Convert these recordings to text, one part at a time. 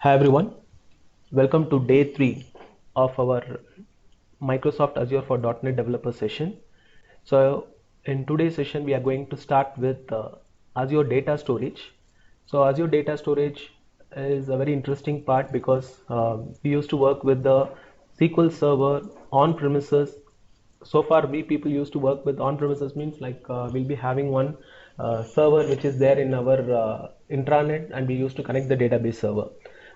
Hi everyone, welcome to day 3 of our Microsoft Azure for .NET Developer session. So in today's session we are going to start with Azure Data Storage. So Azure Data Storage is a very interesting part because we used to work with the SQL Server on premises. So far we people used to work with on premises means like we'll be having one server which is there in our intranet, and we used to connect the database server.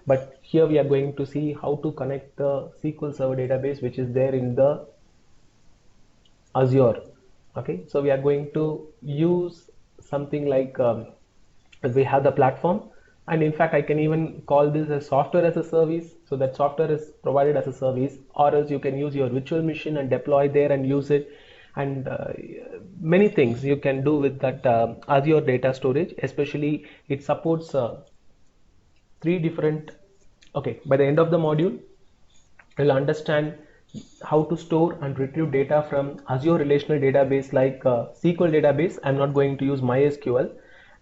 But here we are going to see how to connect the SQL Server database which is there in the Azure. Okay, so we are going to use something like we have the platform, and in fact I can even call this as software as a service, so that software is provided as a service, or else you can use your virtual machine and deploy there and use it, and many things you can do with that Azure data storage. Especially it supports three different. Okay, by the end of the module you'll understand how to store and retrieve data from Azure relational database like SQL database. I'm not going to use MySQL,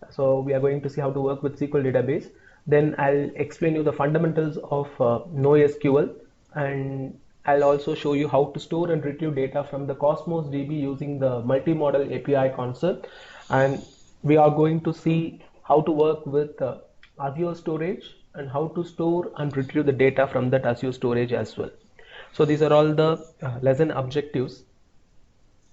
so we are going to see how to work with SQL database. Then I'll explain you the fundamentals of NoSQL, and I'll also show you how to store and retrieve data from the Cosmos DB using the multi-model API concept. And we are going to see how to work with Azure storage and how to store and retrieve the data from that Azure storage as well. So these are all the lesson objectives.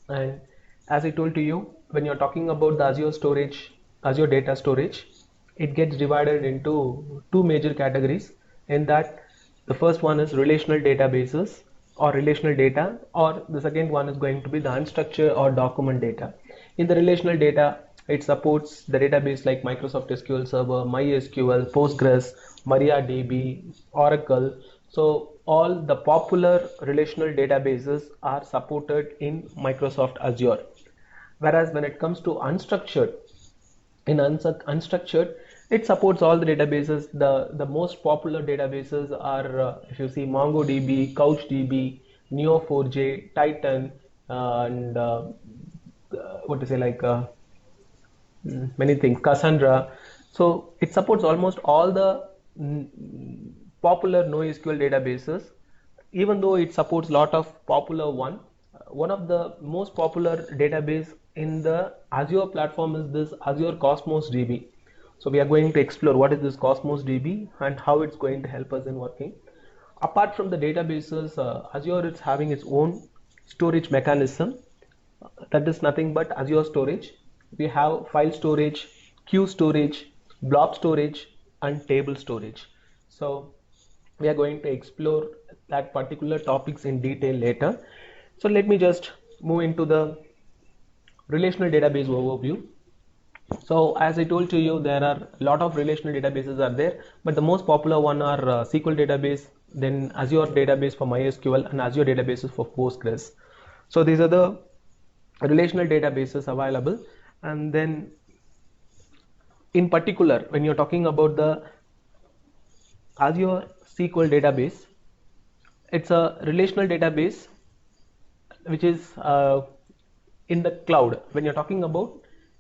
And as I told to you, when you're talking about the Azure storage, Azure data storage, it gets divided into two major categories. In that, the first one is relational databases or relational data, or the second one is going to be the unstructured or document data. In the relational data, it supports the database like Microsoft SQL Server, MySQL, Postgres, MariaDB, Oracle. So all the popular relational databases are supported in Microsoft Azure. Whereas when it comes to unstructured, in unstructured, it supports all the databases. The most popular databases are if you see MongoDB, CouchDB, Neo4j, Titan, and what to say like many things, Cassandra. So it supports almost all the popular NoSQL databases, even though it supports a lot of popular one. One of the most popular database in the Azure platform is this Azure Cosmos DB. So we are going to explore what is this Cosmos DB and how it's going to help us in working. Apart from the databases, Azure is having its own storage mechanism. That is nothing but Azure storage. We have file storage, queue storage, blob storage, and table storage. So we are going to explore that particular topics in detail later. So let me just move into the relational database overview. So as I told to you, there are a lot of relational databases are there, but the most popular one are SQL database, then Azure database for MySQL, and Azure databases for Postgres. So these are the relational databases available. And then in particular, when you're talking about the Azure SQL database, it's a relational database which is in the cloud. When you're talking about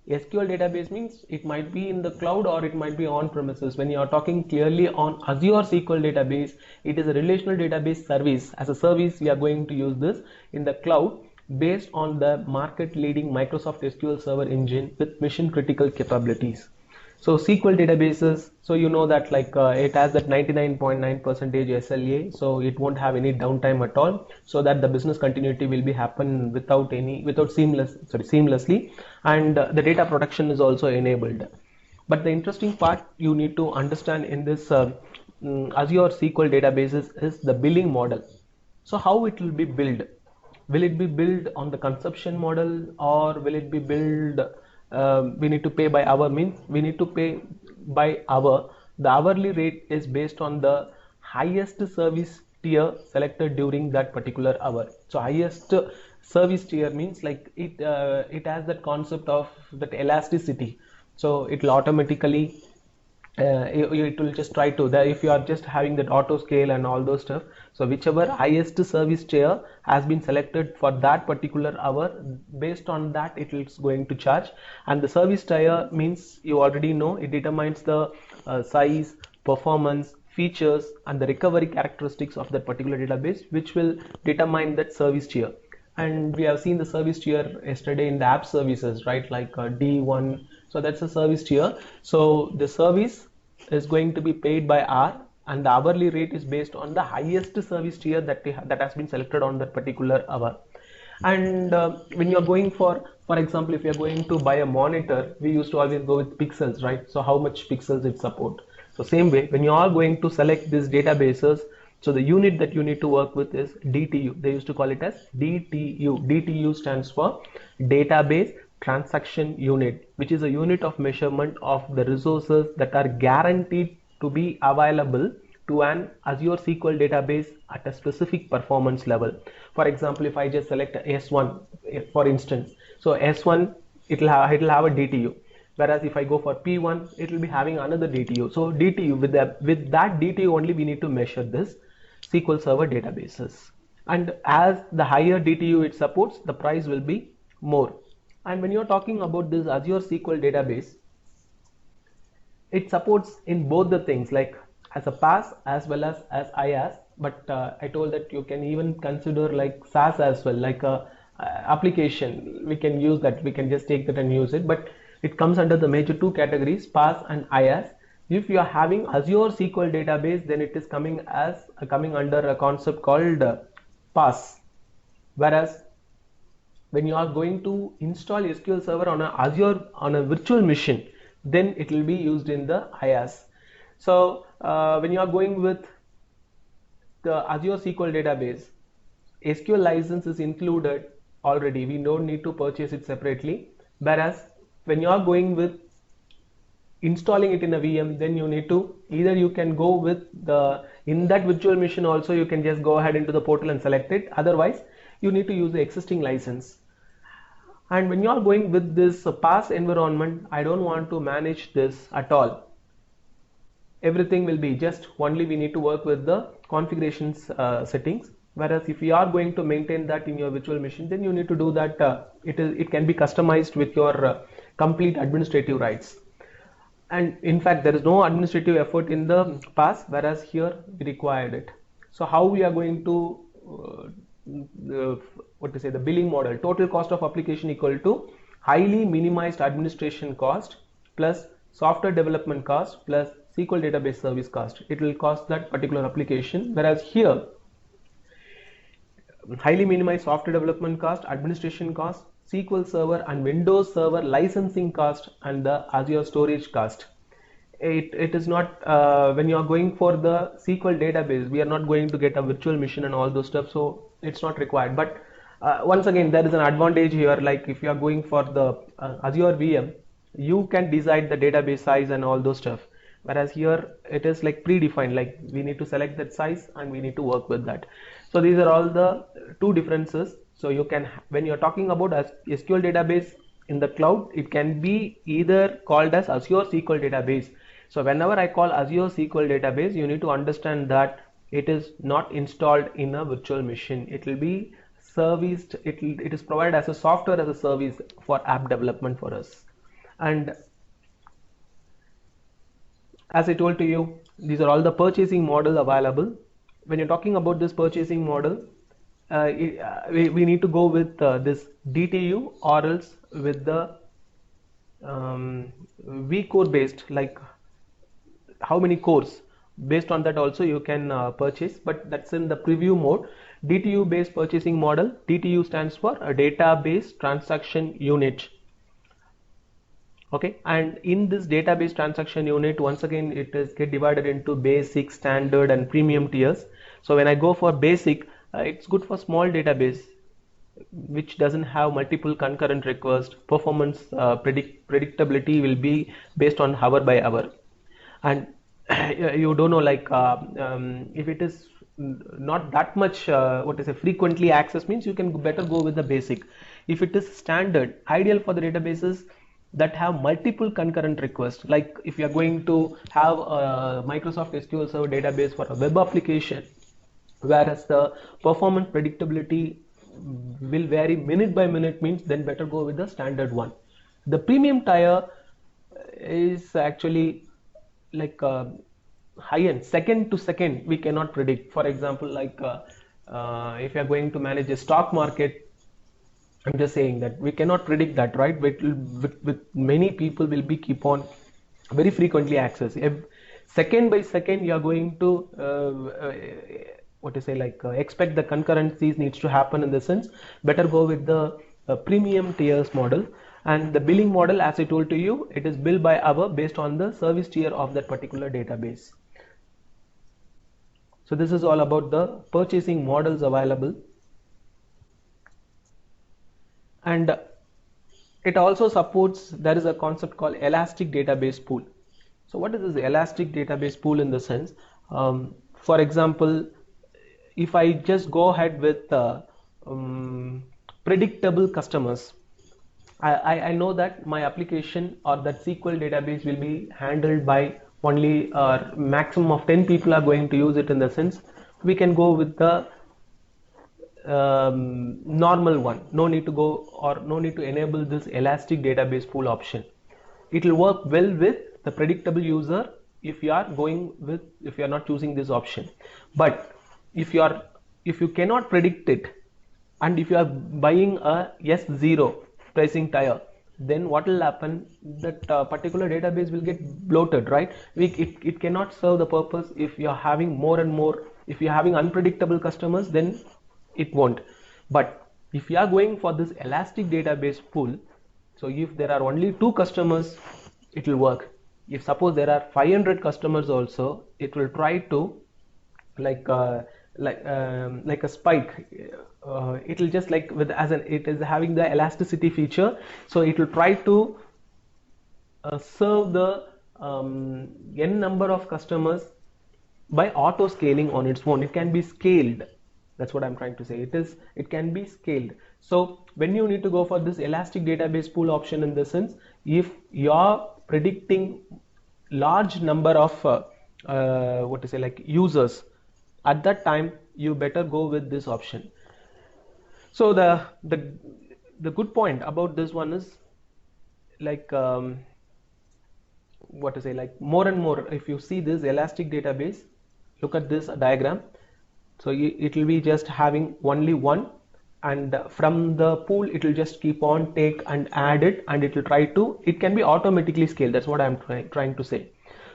SQL database means it might be in the cloud or it might be on premises. When you're talking clearly on Azure SQL database, it is a relational database service. As a service, we are going to use this in the cloud based on the market leading Microsoft SQL Server engine with mission critical capabilities. So SQL databases, so you know that like it has that 99.9% SLA, so it won't have any downtime at all, so that the business continuity will be happen without seamlessly, and the data protection is also enabled. But the interesting part you need to understand in this Azure SQL databases is the billing model. So how it will be built? Will it be built on the consumption model, or will it be built we need to pay by hour? Means we need to pay by hour. The hourly rate is based on the highest service tier selected during that particular hour. So highest service tier means like it has that concept of that elasticity, so it will automatically it will just try to that if you are just having that auto scale and all those stuff, so whichever highest service tier has been selected for that particular hour, based on that it is going to charge. And the service tier means you already know it determines the size, performance, features and the recovery characteristics of that particular database, which will determine that service tier. And we have seen the service tier yesterday in the app services, right? Like D1. So that's a service tier. So the service is going to be paid by hour, and the hourly rate is based on the highest service tier that has been selected on that particular hour. And when you're going for example, if you're going to buy a monitor, we used to always go with pixels, right? So how much pixels it support. So same way, when you are going to select these databases, so the unit that you need to work with is DTU. They used to call it as DTU. DTU stands for database transaction unit, which is a unit of measurement of the resources that are guaranteed to be available to an Azure SQL database at a specific performance level. For example, if I just select S1, for instance, so S1 it'll have a DTU, whereas if I go for P1, it will be having another DTU. So DTU, with that DTU only, we need to measure this SQL Server databases. And as the higher DTU it supports, the price will be more. And when you're talking about this Azure SQL database, it supports in both the things, like as a PaaS as well as IaaS. But I told that you can even consider like SaaS as well, like a application. We can use that. We can just take that and use it. But it comes under the major two categories, PaaS and IaaS. If you are having Azure SQL database, then it is coming under a concept called PaaS. Whereas when you are going to install SQL Server on Azure on a virtual machine, then it will be used in the IaaS. So when you are going with the Azure SQL database, SQL license is included already. We don't need to purchase it separately. Whereas when you are going with installing it in a VM, then you need to either you can go with in that virtual machine also, you can just go ahead into the portal and select it. Otherwise, you need to use the existing license. And when you are going with this PaaS environment, I don't want to manage this at all. Everything will be just only we need to work with the configurations settings. Whereas if you are going to maintain that in your virtual machine, then you need to do that. It can be customized with your complete administrative rights. And in fact, there is no administrative effort in the PaaS, whereas here we required it. So how we are going to the billing model? Total cost of application equal to highly minimized administration cost plus software development cost plus SQL database service cost. It will cost that particular application. Whereas here, highly minimized software development cost, administration cost, SQL Server and Windows Server licensing cost, and the Azure storage cost. It is not when you are going for the SQL database, we are not going to get a virtual machine and all those stuff, so it's not required. But once again, there is an advantage here. Like if you are going for the Azure VM, you can decide the database size and all those stuff. Whereas here it is like predefined, like we need to select that size and we need to work with that. So these are all the two differences. So you can, when you're talking about SQL database in the cloud, it can be either called as Azure SQL database. So whenever I call Azure SQL database, you need to understand that it is not installed in a virtual machine. It will be serviced, it is provided as a software as a service for app development for us. And as I told to you, these are all the purchasing models available. When you're talking about this purchasing model, we need to go with this DTU or else with the vCore based, like how many cores. Based on that also you can purchase, but that's in the preview mode. DTU based purchasing model. DTU stands for a database transaction unit. Okay, and in this database transaction unit, once again it is get divided into basic, standard and premium tiers. So when I go for basic, it's good for small database which doesn't have multiple concurrent requests. Performance predictability will be based on hour by hour, and you don't know, like if it is not that much frequently accessed, means you can better go with the basic. If it is standard, ideal for the databases that have multiple concurrent requests, like if you are going to have a Microsoft SQL Server database for a web application, whereas the performance predictability will vary minute by minute, means then better go with the standard one. The premium tier is actually like high end, second to second, we cannot predict. For example, like if you are going to manage a stock market, I'm just saying that we cannot predict that, right? With many people will be keep on very frequently access. If second by second you are going to what to say, like expect the concurrencies needs to happen. In the sense, better go with the premium tiers model. And the billing model, as I told to you, it is billed by hour based on the service tier of that particular database. So this is all about the purchasing models available. And it also supports, there is a concept called elastic database pool. So what is this elastic database pool? In the sense, for example, if I just go ahead with predictable customers, I know that my application or that SQL database will be handled by only maximum of 10 people are going to use it. In the sense, we can go with the normal one. No need to go, or no need to enable this elastic database pool option. It will work well with the predictable user if you are not choosing this option. But if you cannot predict it, and if you are buying a S0 pricing tier, then what will happen? That particular database will get bloated, right? It cannot serve the purpose. If you are having more and more, if you are having unpredictable customers, then it won't. But if you are going for this elastic database pool, so if there are only 2 customers, it will work. If suppose there are 500 customers also, it will try to like a spike. It will just like with it is having the elasticity feature, so it will try to serve the n number of customers by auto scaling on its own. It can be scaled. That's what I'm trying to say. It can be scaled. So when you need to go for this elastic database pool option, in the sense, if you're predicting large number of what to say, like users, at that time you better go with this option. So the good point about this one is like what to say, like more and more, if you see this elastic database, look at this diagram. So it will be just having only one, and from the pool it will just keep on take and add it, and it will try to, it can be automatically scaled. That's what I'm trying to say.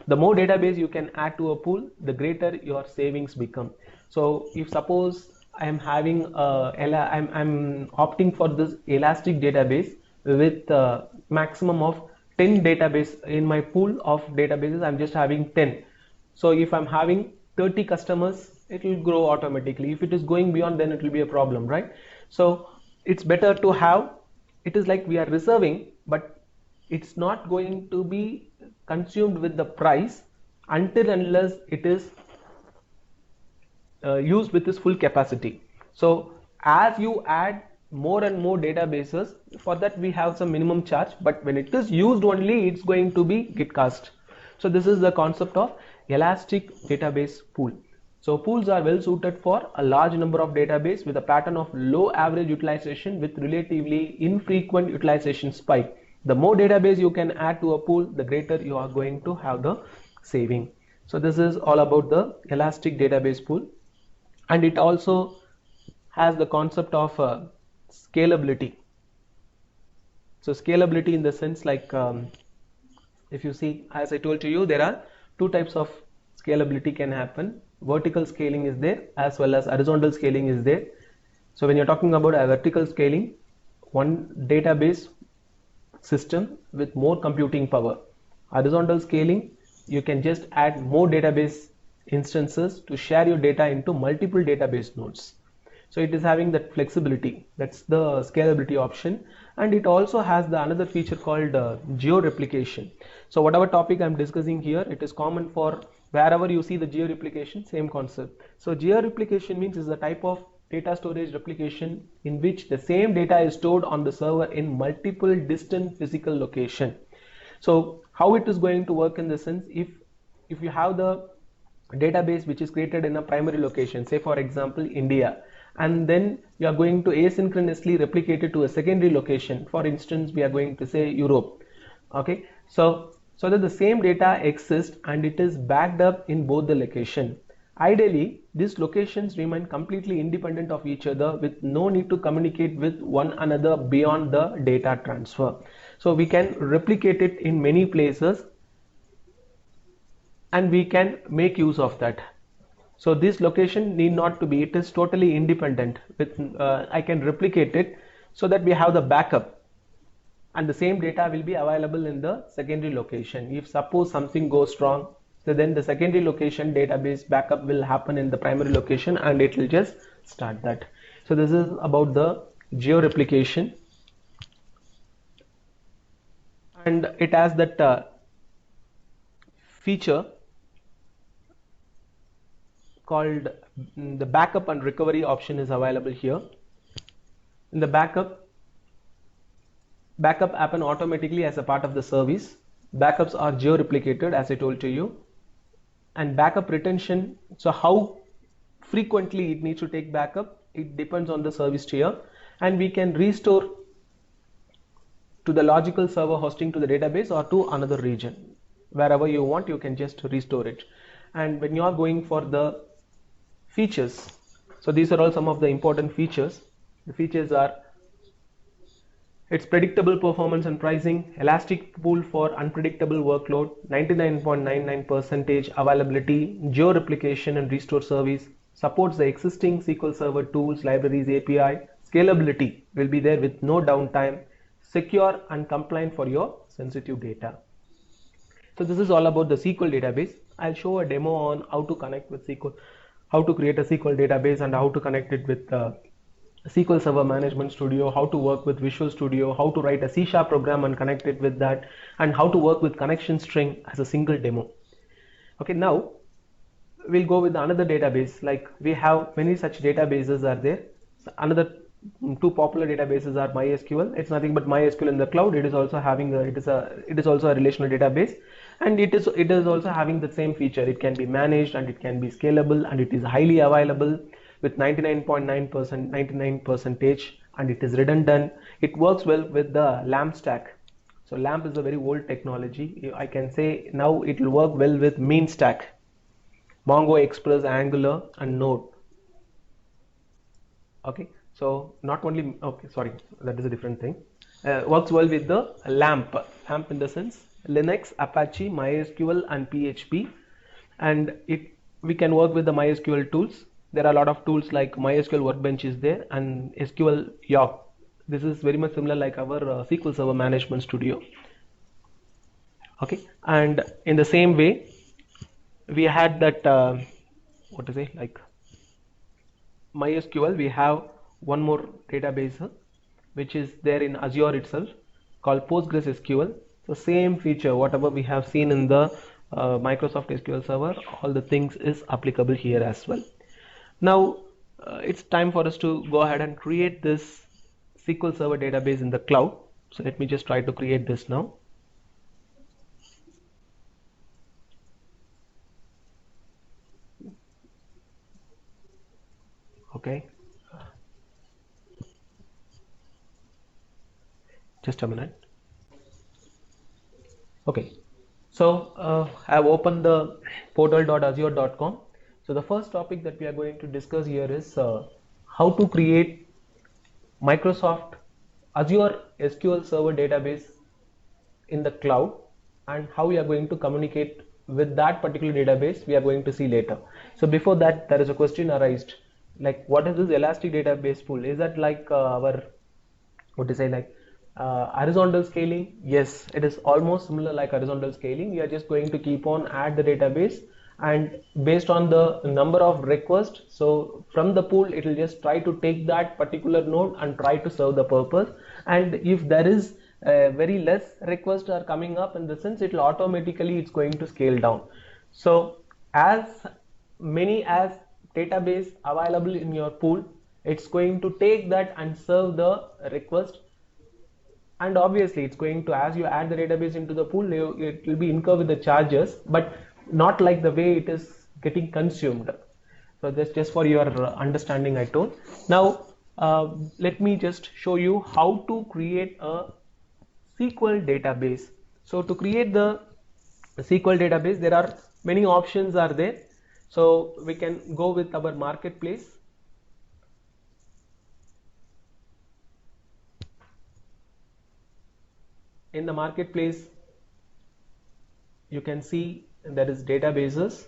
The more database you can add to a pool, the greater your savings become. So if suppose I am having I'm opting for this elastic database with maximum of 10 database in my pool of databases, I'm just having 10. So if I'm having 30 customers, it will grow automatically. If it is going beyond, then it will be a problem, right? So it's better to have, it is like we are reserving, but it's not going to be consumed with the price until unless it is used with its full capacity. So as you add more and more databases, for that we have some minimum charge, but when it is used only, it's going to be get cost. So this is the concept of elastic database pool. So pools are well suited for a large number of database with a pattern of low average utilization with relatively infrequent utilization spike. The more database you can add to a pool, the greater you are going to have the saving. So this is all about the elastic database pool, and it also has the concept of scalability. So scalability in the sense, like if you see, as I told to you, there are 2 types of scalability can happen. Vertical scaling is there, as well as horizontal scaling is there. So when you're talking about a vertical scaling, one database system with more computing power. Horizontal scaling, you can just add more database instances to share your data into multiple database nodes. So it is having that flexibility. That's the scalability option. And it also has the another feature called geo-replication. So whatever topic I'm discussing here, it is common for wherever you see the geo-replication, same concept. So geo-replication means is a type of data storage replication in which the same data is stored on the server in multiple distant physical location. So how it is going to work in the sense, if you have the database which is created in a primary location, say for example India, and then you are going to asynchronously replicate it to a secondary location. For instance, we are going to say Europe. Okay, so so that the same data exists and it is backed up in both the location. Ideally, these locations remain completely independent of each other with no need to communicate with one another beyond the data transfer. So we can replicate it in many places and we can make use of that. So this location need not to be, it is totally independent. With I can replicate it so that we have the backup and the same data will be available in the secondary location. If suppose something goes wrong, so then the secondary location database backup will happen in the primary location and it will just start that. So this is about the geo replication, and it has that feature called the backup and recovery option is available here. In the backup happen automatically as a part of the service. Backups are geo replicated as I told to you, and backup retention, so how frequently it needs to take backup, it depends on the service tier, and we can restore to the logical server hosting to the database or to another region. Wherever you want, you can just restore it. And when you are going for the features, so these are all some of the important features. The features are its predictable performance and pricing, elastic pool for unpredictable workload, 99.99% availability, geo replication and restore service, supports the existing SQL Server tools, libraries, API, scalability will be there with no downtime, secure and compliant for your sensitive data. So this is all about the SQL database. I'll show a demo on how to connect with SQL, how to create a SQL database and how to connect it with SQL Server Management Studio, how to work with Visual Studio, how to write a C# program and connect it with that, and how to work with connection string as a single demo. Okay, now we'll go with another database. Like we have many such databases are there. So another two popular databases are MySQL. It's nothing but MySQL in the cloud. It is also having it is also a relational database, and it is also having the same feature. It can be managed and it can be scalable and it is highly available with 99.9%, and it is redundant. It works well with the LAMP stack. So LAMP is a very old technology. I can say now it will work well with mean stack, Mongo, Express, Angular and Node. Okay, so not only, okay, sorry, that is a different thing. Works well with the LAMP in the sense Linux, Apache, MySQL and PHP, and we can work with the MySQL tools. There are a lot of tools like MySQL Workbench is there and SQL York. This is very much similar like our SQL Server Management Studio. Okay, and in the same way we had that what to say, like MySQL, we have one more database which is there in Azure itself called PostgreSQL. So same feature, whatever we have seen in the Microsoft SQL Server, all the things is applicable here as well. Now it's time for us to go ahead and create this SQL Server database in the cloud. So let me just try to create this now. Okay, just a minute. Okay, so I've opened the portal.azure.com. So the first topic that we are going to discuss here is how to create Microsoft Azure SQL Server database in the cloud, and how we are going to communicate with that particular database we are going to see later. So before that, there is a question arised, like what is this elastic database pool? Is that like our, what to say, like horizontal scaling? Yes, it is almost similar like horizontal scaling. We are just going to keep on add the database, and based on the number of requests, so from the pool it will just try to take that particular node and try to serve the purpose. And if there is very less requests are coming up, in the sense it will automatically, it's going to scale down. So as many as database available in your pool, it's going to take that and serve the request. And obviously it's going to, as you add the database into the pool, it will be incur with the charges, but not like the way it is getting consumed. So that's just for your understanding I told. Now let me just show you how to create a SQL database. So to create the SQL database, there are many options are there. So we can go with our marketplace. In the marketplace, you can see there is databases.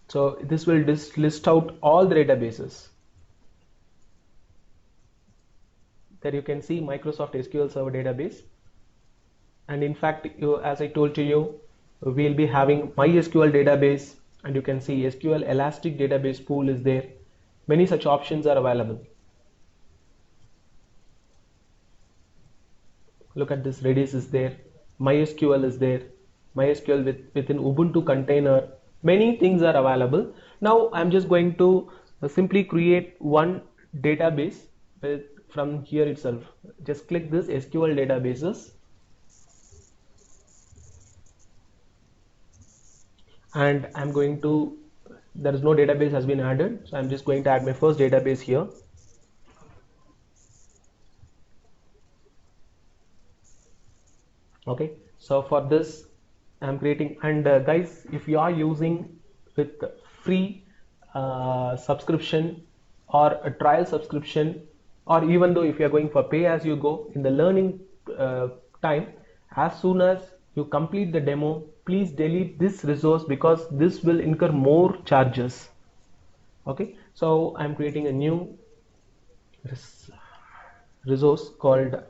So this will list out all the databases. There you can see Microsoft SQL Server database. And in fact, as I told to you, we'll be having MySQL database, and you can see SQL Elastic database pool is there. Many such options are available. Look at this, Redis is there, MySQL is there, MySQL within Ubuntu container. Many things are available. Now I'm just going to simply create one database from here itself. Just click this SQL databases, and I'm going to, there is no database has been added, so I'm just going to add my first database here. Okay, so for this I'm creating, and guys, if you are using with free subscription or a trial subscription, or even though if you are going for pay as you go, in the learning time, as soon as you complete the demo, please delete this resource because this will incur more charges. Okay, so I'm creating a new resource called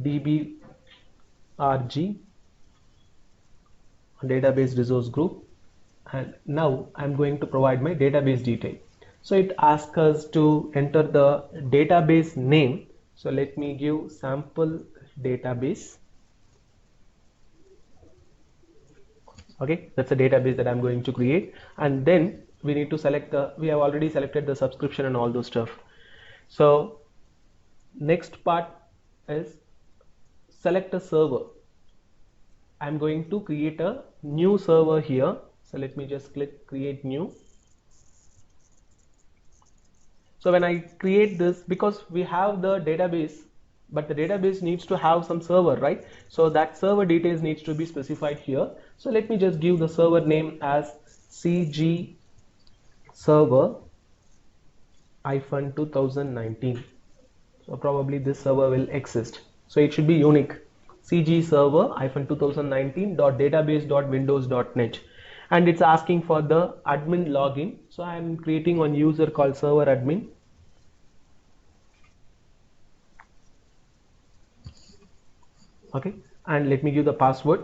dbrg database resource group, and now I'm going to provide my database detail. So it asks us to enter the database name. So let me give sample database. Okay, that's a database that I'm going to create, and then we need to select the, we have already selected the subscription and all those stuff. So next part is select a server. I'm going to create a new server here. So let me just click create new. So when I create this, because we have the database, but the database needs to have some server, right? So that server details needs to be specified here. So let me just give the server name as CG server -2019. So probably this server will exist. So it should be unique. CG server -2019.database.windows.net, and it's asking for the admin login. So I'm creating one user called server admin. Okay, and let me give the password,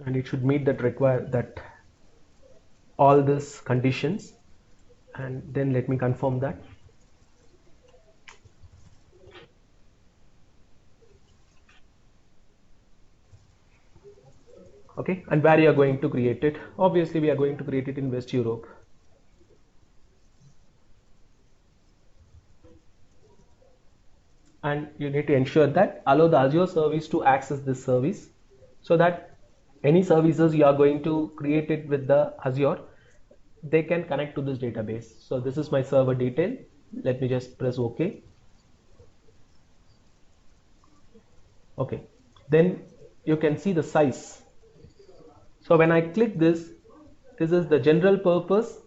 and it should meet that require that all these conditions, and then let me confirm that. Okay, and where you are going to create it? Obviously we are going to create it in West Europe. And you need to ensure that allow the Azure service to access this service, so that any services you are going to create it with the Azure, they can connect to this database. So this is my server detail. Let me just press OK. Okay, then you can see the size. So when I click this, this is the general purpose.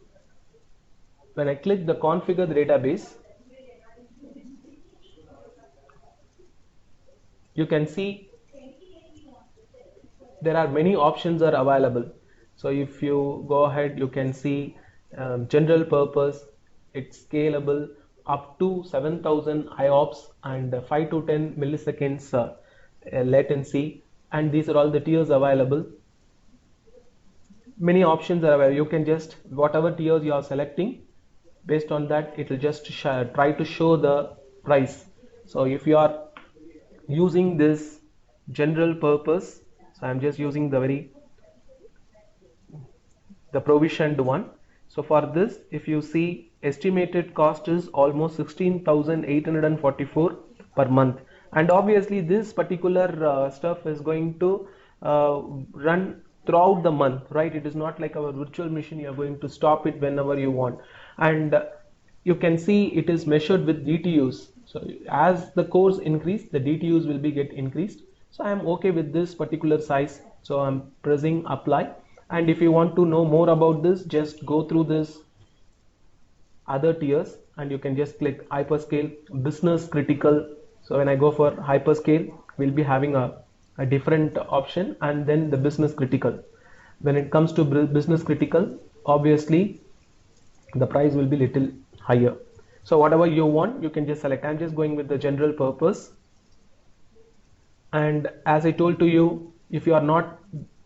When I click the configure the database, you can see there are many options are available. So if you go ahead, you can see general purpose, it's scalable up to 7000 IOPS and 5 to 10 milliseconds latency, and these are all the tiers available. Many options are available. You can just, whatever tiers you are selecting, based on that it will just try to show the price. So if you are using this general purpose, so I'm just using the provisioned one. So for this, if you see, estimated cost is almost 16,844 per month, and obviously this particular stuff is going to run throughout the month, right? It is not like our virtual machine, you are going to stop it whenever you want. And you can see it is measured with DTUs. So as the cores increase, the DTUs will be get increased. So I am okay with this particular size, so I'm pressing apply. And if you want to know more about this, just go through this other tiers and you can just click hyperscale, business critical. So when I go for hyperscale, we'll be having a different option, and then the business critical. When it comes to business critical, obviously the price will be little higher. So whatever you want, you can just select. I'm just going with the general purpose. And as I told to you, if you are not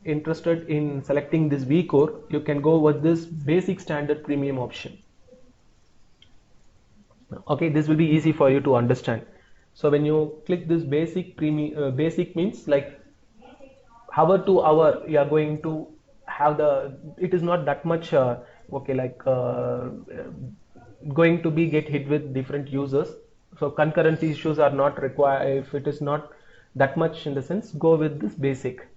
interested in selecting this vCore, you can go with this basic standard premium option. Okay, this will be easy for you to understand. So when you click this basic premium, basic means like hour to hour you are going to have the, it is not that much okay, like going to be get hit with different users. So concurrency issues are not required. If it is not that much in the sense, go with this basic.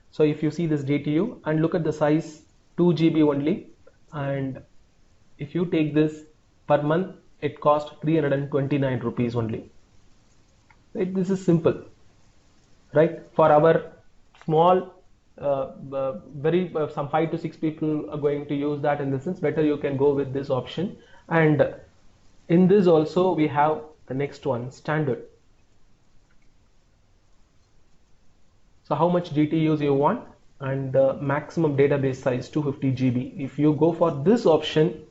So if you see this DTU and look at the size, 2 GB only, and if you take this per month, it costs 329 rupees only. Right? This is simple, right? For our small very some 5 to 6 people are going to use that, in the sense better you can go with this option. And in this also we have the next one, standard. So how much DTUs you want, and the maximum database size 250 GB. If you go for this option,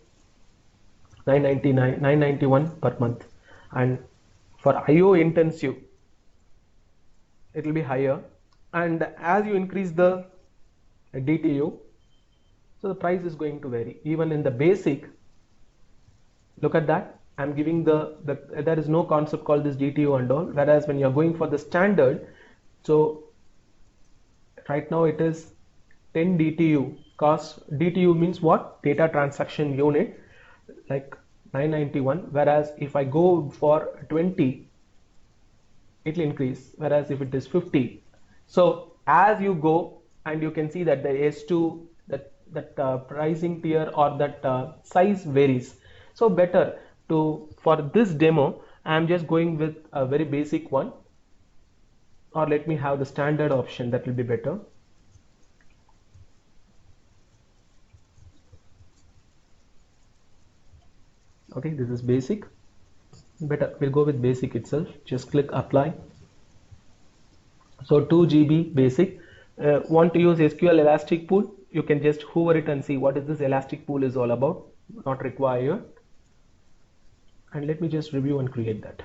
991 per month, and for IO intensive it will be higher. And as you increase the DTU, so the price is going to vary. Even in the basic, look at that, I'm giving there is no concept called this DTU and all, whereas when you're going for the standard, so right now it is 10 DTU. Cost DTU means what? Data transaction unit, like 991, whereas if I go for 20, it will increase, whereas if it is 50. So as you go, and you can see that the S2, that pricing tier or that size varies. So better to, for this demo, I'm just going with a very basic one, or let me have the standard option, that will be better. Okay, this is basic. Better, we'll go with basic itself. Just click apply. So 2 GB basic. Want to use SQL Elastic Pool? You can just hover it and see what is this Elastic Pool is all about. Not required. And let me just review and create that.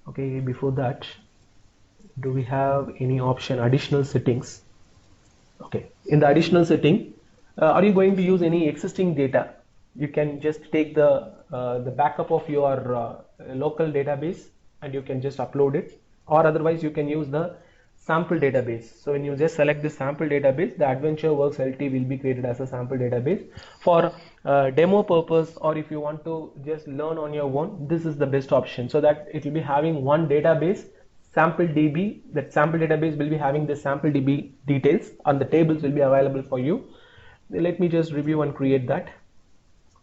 Okay, before that, do we have any option additional settings? Okay, in the additional setting, are you going to use any existing data? You can just take the backup of your local database and you can just upload it, or otherwise you can use the sample database. So when you just select the sample database, the AdventureWorks LT will be created as a sample database. For demo purpose, or if you want to just learn on your own, this is the best option, so that it will be having one database, sample DB. That sample database will be having the sample DB details, and the tables will be available for you. Let me just review and create that.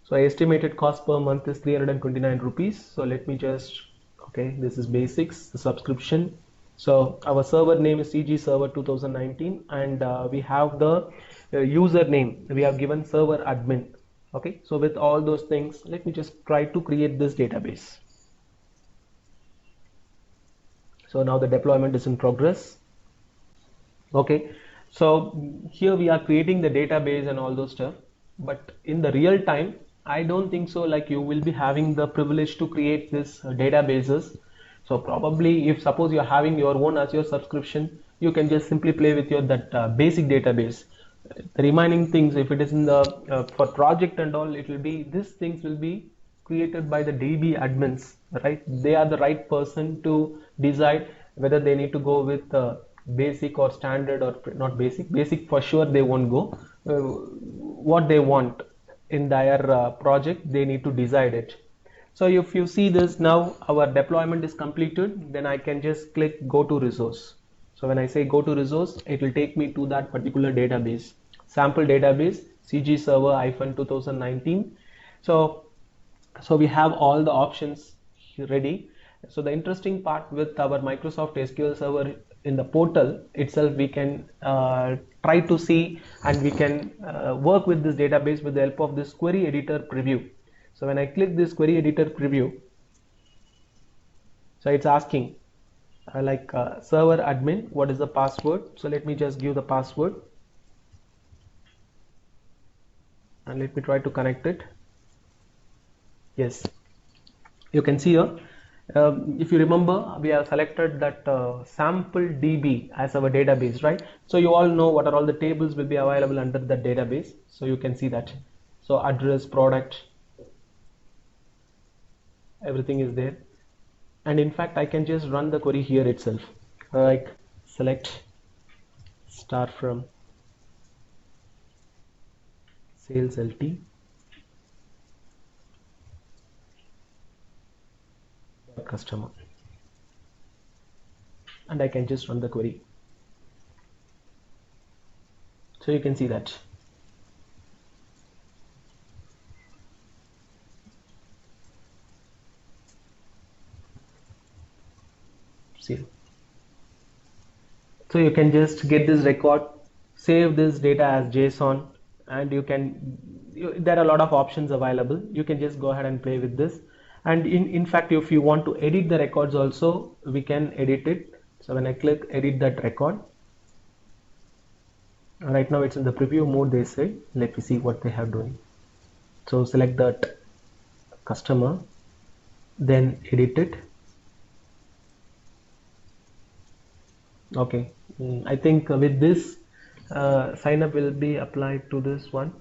So estimated cost per month is 329 rupees. So let me just, okay, this is basics, the subscription. So our server name is CG Server 2019, and we have the username. We have given server admin. Okay, so with all those things, let me just try to create this database. So now the deployment is in progress. Okay, so here we are creating the database and all those stuff, but in the real time, I don't think so like you will be having the privilege to create this databases. So probably if suppose you're having your own Azure subscription, you can just simply play with your basic database. The remaining things, if it is in the for project and all, it will be, these things will be created by the DB admins, right? They are the right person to decide whether they need to go with basic or standard, or not basic. Basic for sure they won't go. What they want in their project, they need to decide it. So if you see this, now our deployment is completed, then I can just click go to resource. So when I say go to resource, it will take me to that particular database, sample database, CG Server 2019. So we have all the options ready, So the interesting part with our Microsoft SQL Server in the portal itself, we can try to see and we can work with this database with the help of this query editor preview. So when I click this query editor preview, so it's asking server admin, what is the password? So let me just give the password and let me try to connect it. Yes, you can see here. If you remember, we have selected that sample DB as our database, right? So you all know what are all the tables will be available under that database. So you can see that. So address, product, everything is there. And in fact, I can just run the query here itself. Like select star from sales LT customer, and I can just run the query. So you can see that. See. So you can just get this record, save this data as JSON, and there are a lot of options available. You can just go ahead and play with this. And in fact, if you want to edit the records also, we can edit it. So when I click edit that record, right now it's in the preview mode, they say. Let me see what they have doing. So select that customer, then edit it. Okay, I think with this sign up will be applied to this one.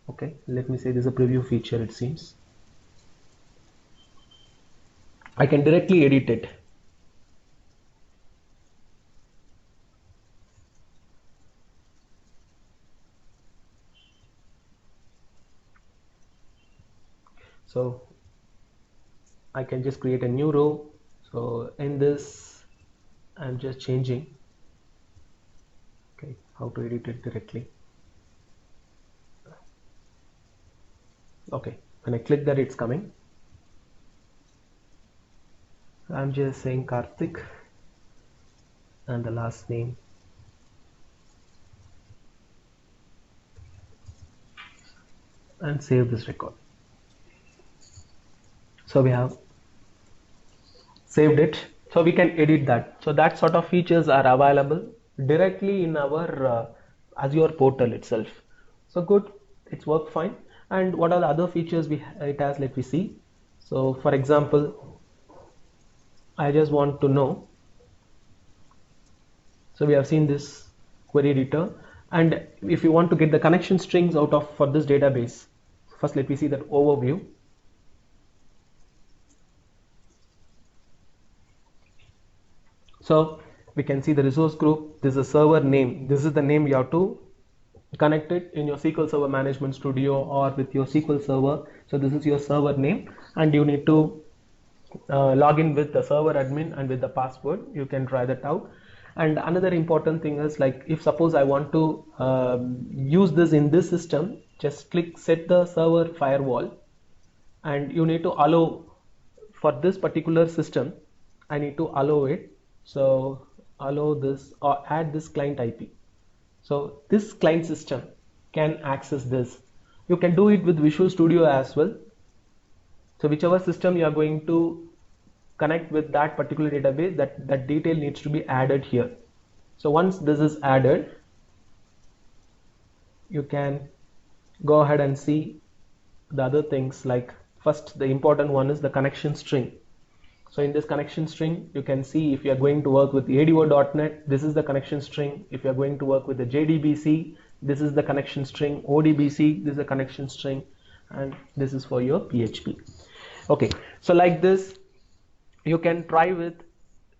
Okay, let me say this is a preview feature, it seems. I can directly edit it. So I can just create a new row. So in this, I'm just changing. Okay, how to edit it directly. Okay, when I click that, it's coming. I'm just saying Karthik and the last name. And save this record. So we have saved it. So we can edit that. So that sort of features are available directly in our Azure portal itself. So good, it's worked fine. And what are the other features it has? Let me see. So for example, I just want to know. So we have seen this query editor, and if you want to get the connection strings for this database, first let me see that overview. So we can see the resource group. This is a server name. This is the name you have to connect it in your SQL Server Management Studio or with your SQL Server. So this is your server name, and you need to log in with the server admin and with the password. You can try that out. And another important thing is, like, if suppose I want to use this in this system, just click set the server firewall, and you need to allow for this particular system. I need to allow it. So allow this or add this client IP. So this client system can access this. You can do it with Visual Studio as well. So whichever system you are going to connect with that particular database, that detail needs to be added here. So once this is added, you can go ahead and see the other things. Like, first, the important one is the connection string. So in this connection string, you can see if you are going to work with ADO.NET, this is the connection string. If you are going to work with the JDBC, this is the connection string. ODBC, this is the connection string, and this is for your PHP. Okay, so like this, you can try with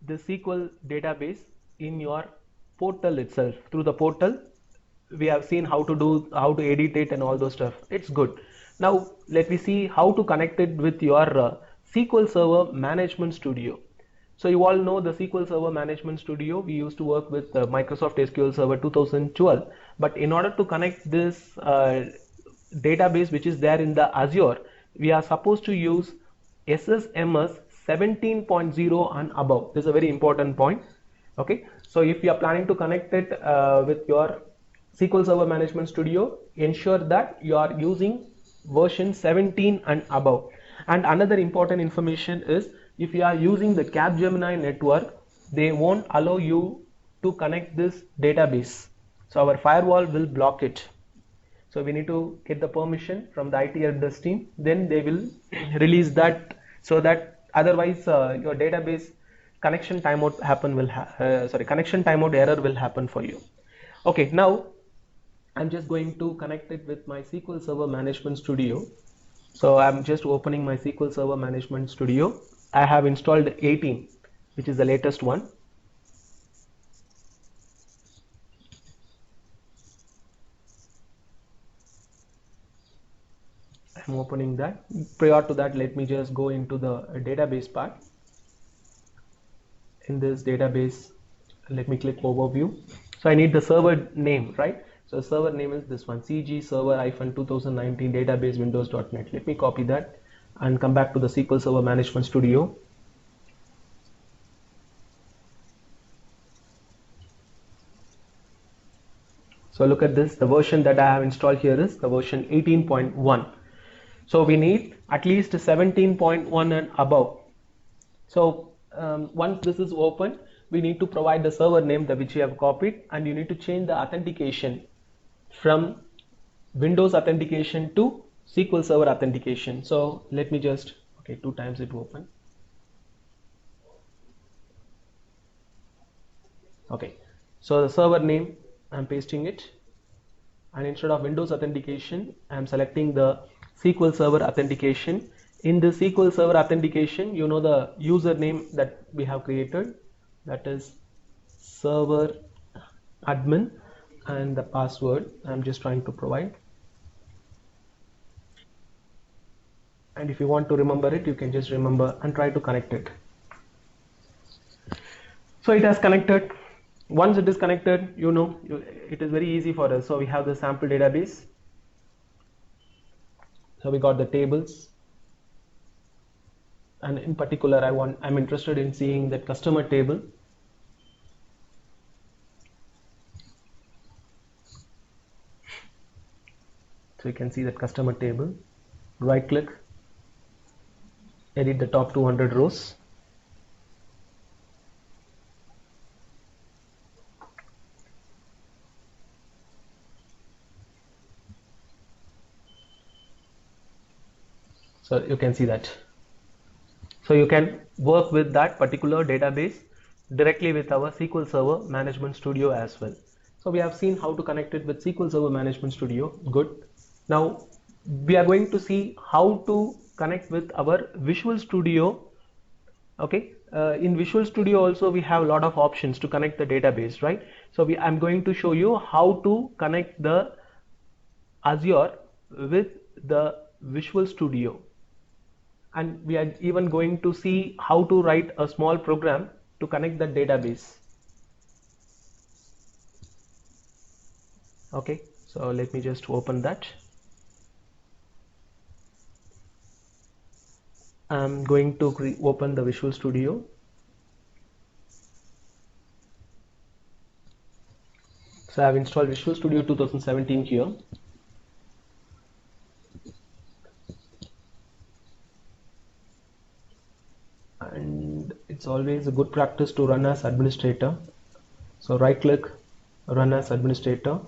the SQL database in your portal itself. Through the portal, we have seen how to edit it and all those stuff. It's good. Now let me see how to connect it with your SQL Server Management Studio. So you all know the SQL Server Management Studio. We used to work with Microsoft SQL Server 2012. But in order to connect this database which is there in the Azure, we are supposed to use SSMS 17.0 and above. This is a very important point. Okay, so if you are planning to connect it with your SQL Server Management Studio, ensure that you are using version 17 and above. And another important information is, if you are using the Capgemini network, they won't allow you to connect this database. So our firewall will block it. So we need to get the permission from the IT help desk team. Then they will release that, so that otherwise your database connection timeout connection timeout error will happen for you. Okay, now I'm just going to connect it with my SQL Server Management Studio. So I'm just opening my SQL Server Management Studio. I have installed 18, which is the latest one. I'm opening that. Prior to that, let me just go into the database part. In this database, let me click overview. So I need the server name, right? So server name is this one, CG server-2019 database windows.net. Let me copy that and come back to the SQL Server Management Studio. So look at this, the version that I have installed here is the version 18.1. So we need at least 17.1 and above. So once this is open, we need to provide the server name that which you have copied, and you need to change the authentication from Windows authentication to SQL Server authentication. So let me just, okay, 2 times it open. Okay, so the server name, I'm pasting it, and instead of Windows authentication, I'm selecting the SQL Server authentication. In the SQL Server authentication, you know the username that we have created, that is server admin, and the password I'm just trying to provide. And if you want to remember it, you can just remember and try to connect it. So it has connected. Once it is connected, it is very easy for us. So we have the sample database. So we got the tables, and in particular I'm interested in seeing that customer table. So you can see that customer table. Right click, edit the top 200 rows. So you can see that. So you can work with that particular database directly with our SQL Server Management Studio as well. So we have seen how to connect it with SQL Server Management Studio. Good. Now we are going to see how to connect with our Visual Studio. Okay, in Visual Studio also we have a lot of options to connect the database, right? So I'm going to show you how to connect the Azure with the Visual Studio, and we are even going to see how to write a small program to connect the database. Okay, so let me just open that. I'm going to open the Visual Studio. So I've installed Visual Studio 2017 here. And it's always a good practice to run as administrator. So right click, run as administrator.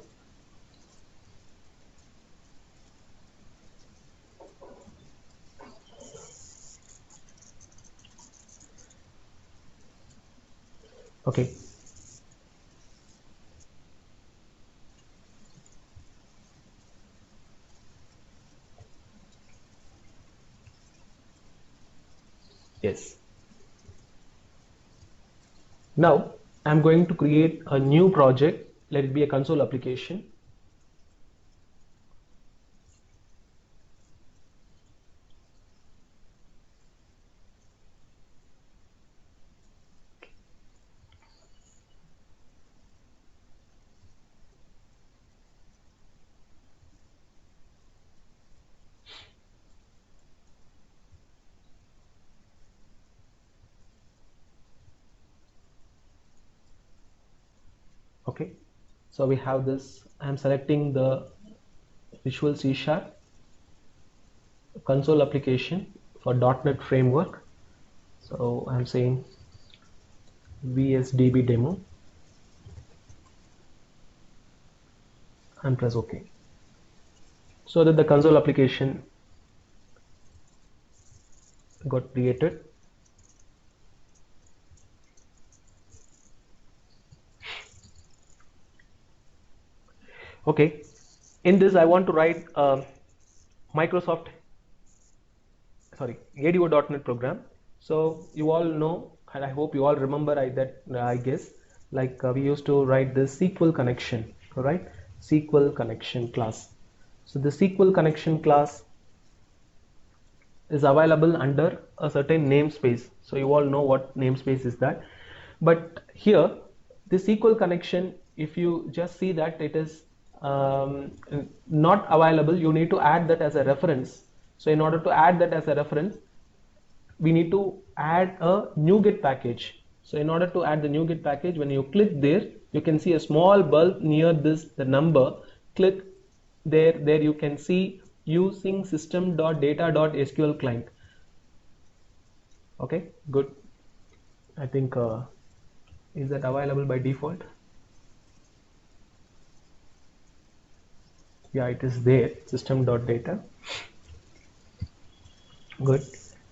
Okay. Yes. Now I'm going to create a new project. Let it be a console application. Okay, so we have this. I'm selecting the Visual C Sharp console application for .NET framework. So I'm saying VSDB demo and press OK, so that the console application got created. Okay, in this I want to write Microsoft ADO.NET program. So you all know, and I hope you all remember I guess, like we used to write this SQL connection, right? SQL connection class. So the SQL connection class is available under a certain namespace. So you all know what namespace is that. But here, the SQL connection, if you just see that it is not available, you need to add that as a reference. So in order to add that as a reference, we need to add a NuGet package. So in order to add the NuGet package, when you click there, you can see a small bulb near this, the number. Click there you can see using system.data.sql client. Okay, good. I think is that available by default? Yeah, it is there, system.data. Good.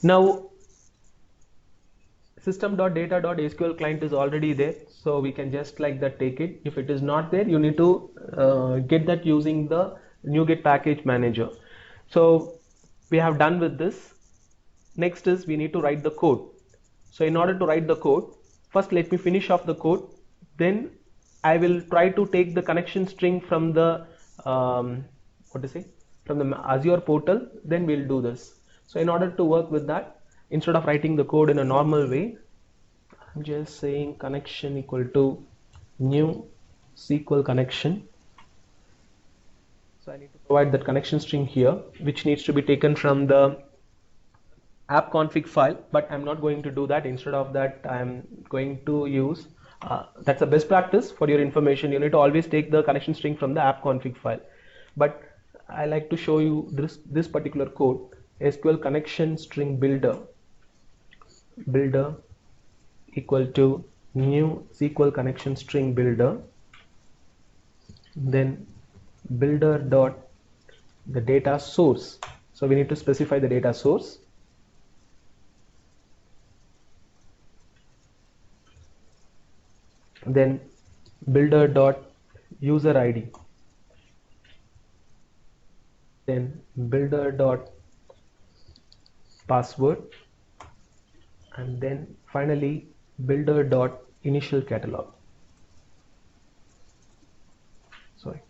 Now system.data.sql client is already there, so we can just like that take it. If it is not there, you need to get that using the NuGet package manager. So we have done with this. Next is we need to write the code. So in order to write the code, first let me finish off the code, then I will try to take the connection string from the from the Azure portal, then we'll do this. So in order to work with that, instead of writing the code in a normal way, I'm just saying connection equal to new SQL connection. So I need to provide that connection string here, which needs to be taken from the app config file, but I'm not going to do that. Instead of that, I'm going to use that's a best practice for your information. You need to always take the connection string from the app config file, but I like to show you this particular code. SQL connection string builder equal to new SQL connection string builder, then builder dot the data source. So we need to specify the data source. Then builder dot user ID, then builder dot password, and then finally builder dot initial catalog. Sorry.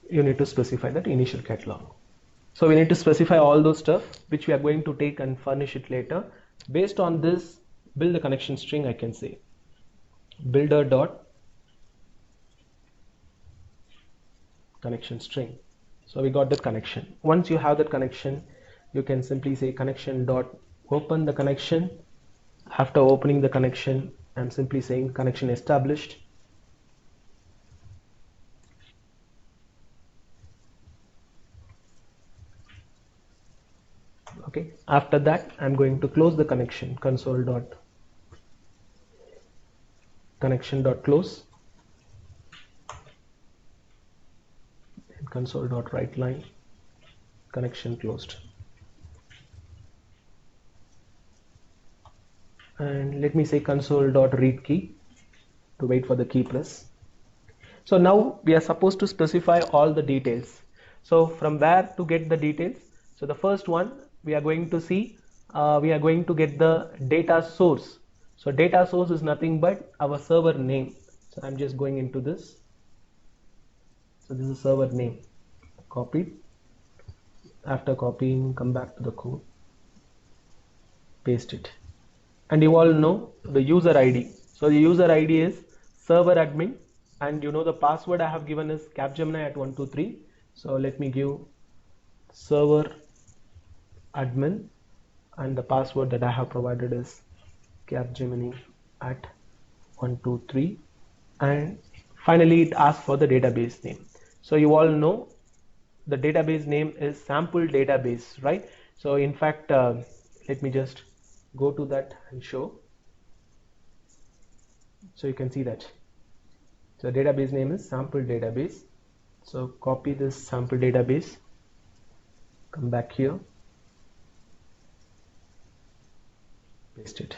You need to specify that initial catalog. So we need to specify all those stuff which we are going to take and furnish it later. Based on this, build the connection string. I can say builder dot connection string. So we got the connection. Once you have that connection, you can simply say connection dot open the connection. After opening the connection, I'm simply saying connection established. Okay, after that I'm going to close the connection, console dot connection dot close, and console dot write line connection closed, and let me say console dot read key to wait for the key press. So now we are supposed to specify all the details. So from where to get the details? So the first one we are going to see, we are going to get the data source. So data source is nothing but our server name. So I'm just going into this. So this is server name. Copy. After copying, come back to the code, paste it, and you all know the user ID. So the user ID is server admin, and you know the password I have given is Capgemini at 123. So let me give server admin and the password that I have provided is Capgemini at 123, and finally it asks for the database name. So you all know the database name is sample database, right? So in fact, let me just go to that and show. So you can see that. So database name is sample database. So copy this sample database, come back here, paste it.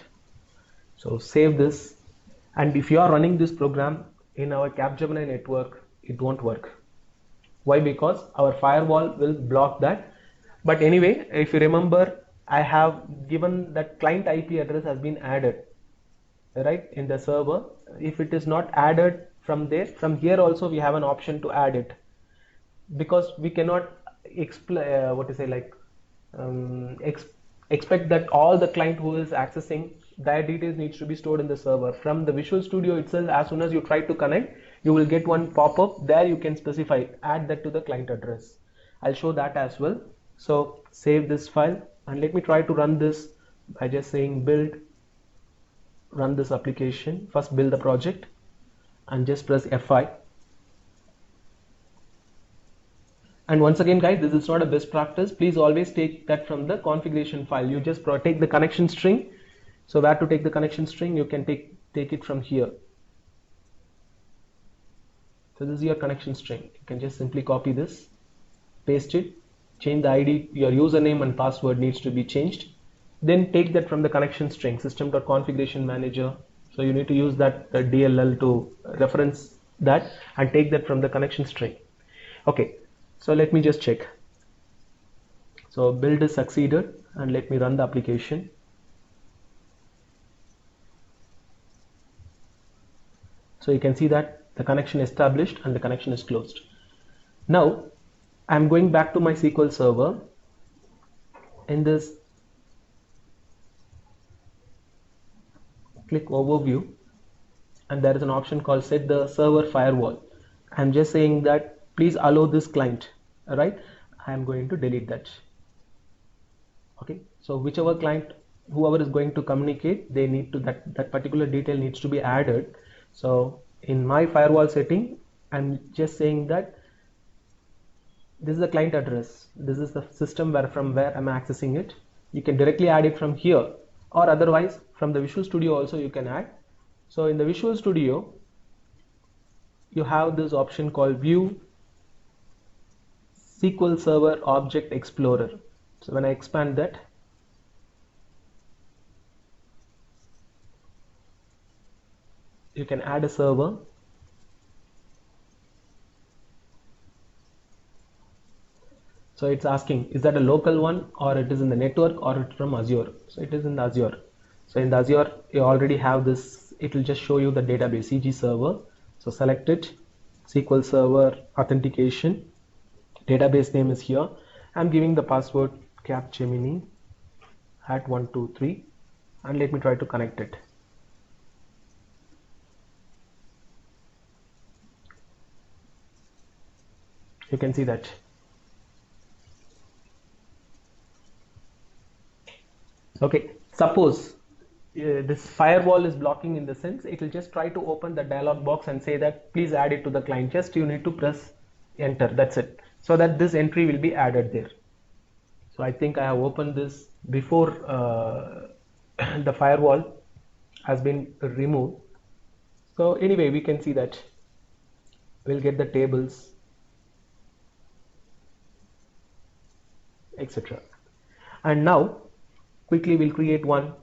So save this, and if you are running this program in our Capgemini network, it won't work. Why? Because our firewall will block that. But anyway, if you remember, I have given that client IP address has been added, right, in the server. If it is not added from there, from here also we have an option to add it, because we cannot expect that all the client who is accessing their details needs to be stored in the server. From the Visual Studio itself, as soon as you try to connect, you will get one pop-up. There you can specify, add that to the client address. I'll show that as well. So save this file, and let me try to run this by just saying build, run this application. First build the project and just press F5. And once again, guys, this is not a best practice. Please always take that from the configuration file. You just take the connection string. So where to take the connection string? You can take it from here. So this is your connection string. You can just simply copy this, paste it, change the ID, your username and password needs to be changed. Then take that from the connection string, system.configuration manager. So you need to use that DLL to reference that and take that from the connection string. Okay. So let me just check. So build is succeeded, and let me run the application. So you can see that the connection established and the connection is closed. Now I'm going back to my SQL Server. In this, click overview, and there is an option called set the server firewall. I'm just saying that please allow this client. All right, I am going to delete that. Okay, so whichever client, whoever is going to communicate, they need to that particular detail needs to be added. So in my firewall setting, I'm just saying that this is the client address, this is the system from where I'm accessing it. You can directly add it from here, or otherwise from the Visual Studio also you can add. So in the Visual Studio, you have this option called View SQL Server Object Explorer. So when I expand that, you can add a server. So it's asking, is that a local one, or it is in the network, or it's from Azure? So it is in the Azure. So in the Azure, you already have this, it will just show you the database CG server. So select it, SQL Server authentication, database name is here. I'm giving the password Capgemini at 123, and let me try to connect it. You can see that. Okay, suppose this firewall is blocking, in the sense it will just try to open the dialog box and say that please add it to the client. Just you need to press enter, that's it, so that this entry will be added there. So I think I have opened this before the firewall has been removed. So anyway, we can see that we'll get the tables, etc. And now quickly we'll create one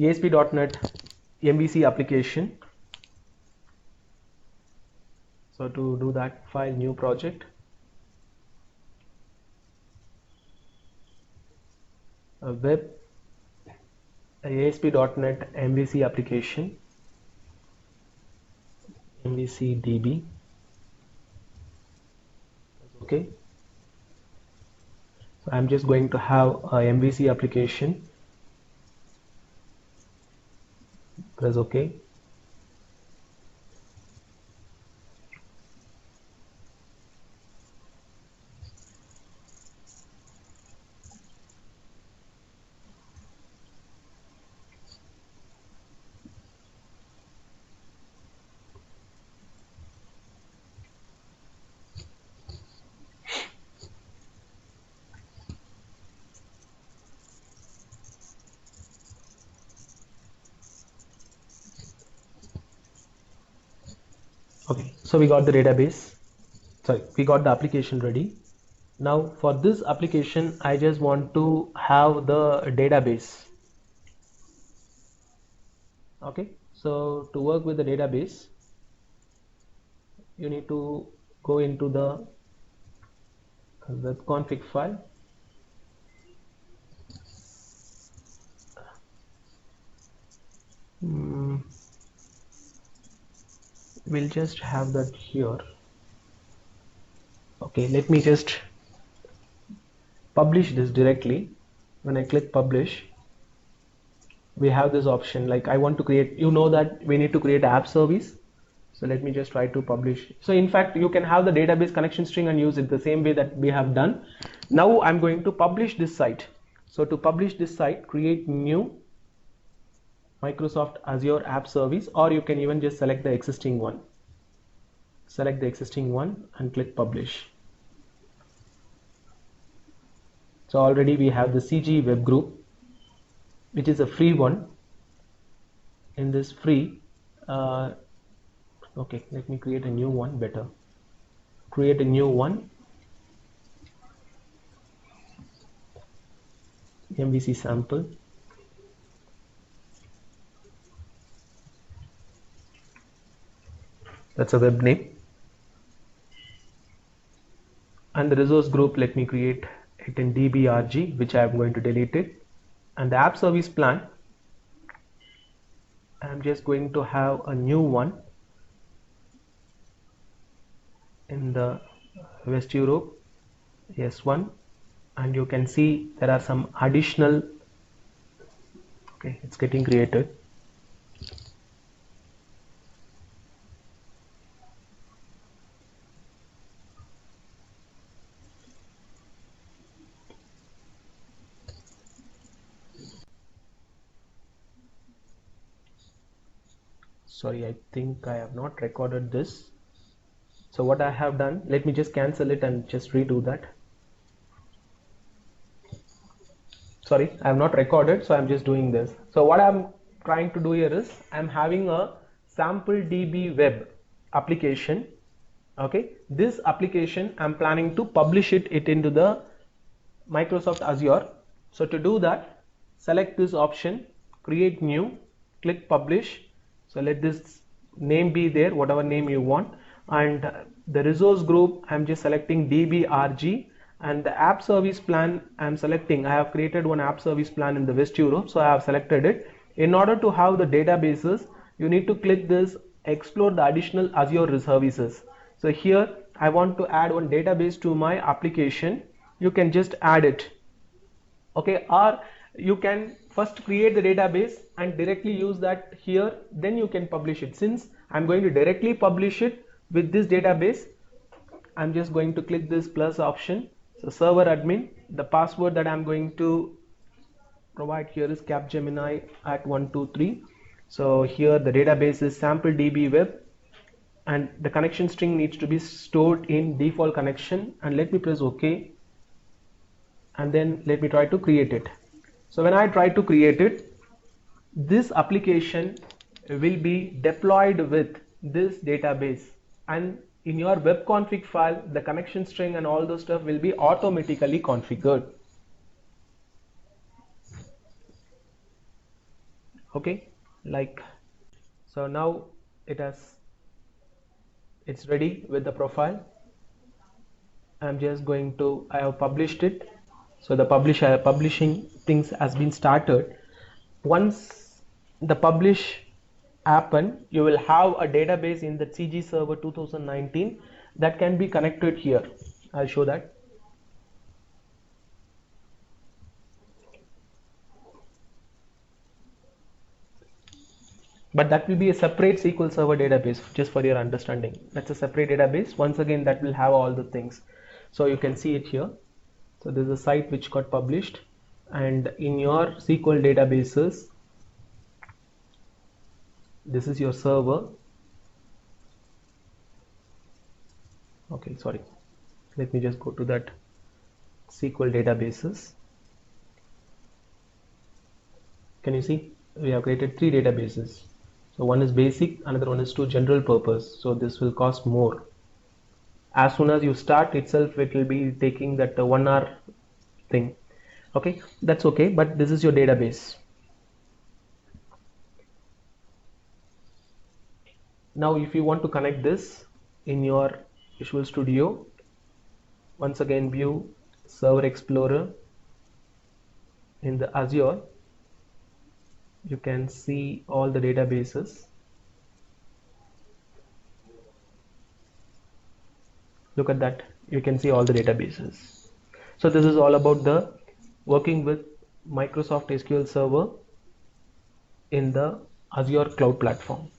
ASP.NET MVC application. So to do that, file, new project, a web ASP.NET MVC application, MVC DB. Okay, so I'm just going to have a MVC application. Press OK. Okay, so we got the database. Sorry, we got the application ready. Now for this application, I just want to have the database. Okay, so to work with the database, you need to go into the web config file. We'll just have that here. Okay, let me just publish this directly. When I click publish, we have this option like I want to create, you know that we need to create app service. So let me just try to publish. So in fact, you can have the database connection string and use it the same way that we have done. Now I'm going to publish this site. So to publish this site, create new Microsoft Azure app service, or you can even just select the existing one. Select the existing one and click publish. So already we have the CG web group, which is a free one. In this free, okay, let me create a new one better. Create a new one, MVC sample. That's a web name. And the resource group, let me create it in dbrg, which I am going to delete it. And the app service plan, I'm just going to have a new one in the West Europe S1, and you can see there are some additional, okay, it's getting created. Sorry, I think I have not recorded this. So what I have done, let me just cancel it and just redo that. Sorry, I have not recorded, so I'm just doing this. So what I'm trying to do here is I'm having a sample DB web application. Okay, this application I'm planning to publish it into the Microsoft Azure. So to do that, select this option, create new, click publish. So let this name be there, whatever name you want, and the resource group I'm just selecting dbrg, and the app service plan I'm selecting, I have created one app service plan in the West Europe, so I have selected it. In order to have the databases, you need to click this explore the additional Azure services. So here I want to add one database to my application. You can just add it, okay, or you can first create the database and directly use that here, then you can publish it. Since I'm going to directly publish it with this database, I'm just going to click this plus option. So server admin, the password that I'm going to provide here is Capgemini at 123. So here the database is sample DB web, and the connection string needs to be stored in default connection, and let me press OK, and then let me try to create it. So when I try to create it, this application will be deployed with this database, and in your web config file, the connection string and all those stuff will be automatically configured. Okay, like so now it's ready with the profile. I'm just going to, I have published it. So the publishing things has been started. Once the publish happen, you will have a database in the CG server 2019 that can be connected here. I'll show that. But that will be a separate SQL Server database, just for your understanding. That's a separate database. Once again, that will have all the things. So you can see it here. So this is a site which got published, and in your SQL databases, this is your server. Okay, sorry. Let me just go to that SQL databases. Can you see? We have created 3 databases. So one is basic, another one is to general purpose. So this will cost more. As soon as you start itself, it will be taking that 1 hour thing. Okay, that's okay, but this is your database. Now if you want to connect this in your Visual Studio, once again view Server Explorer. In the Azure, you can see all the databases. Look at that, you can see all the databases. So this is all about the working with Microsoft SQL Server in the Azure cloud platform.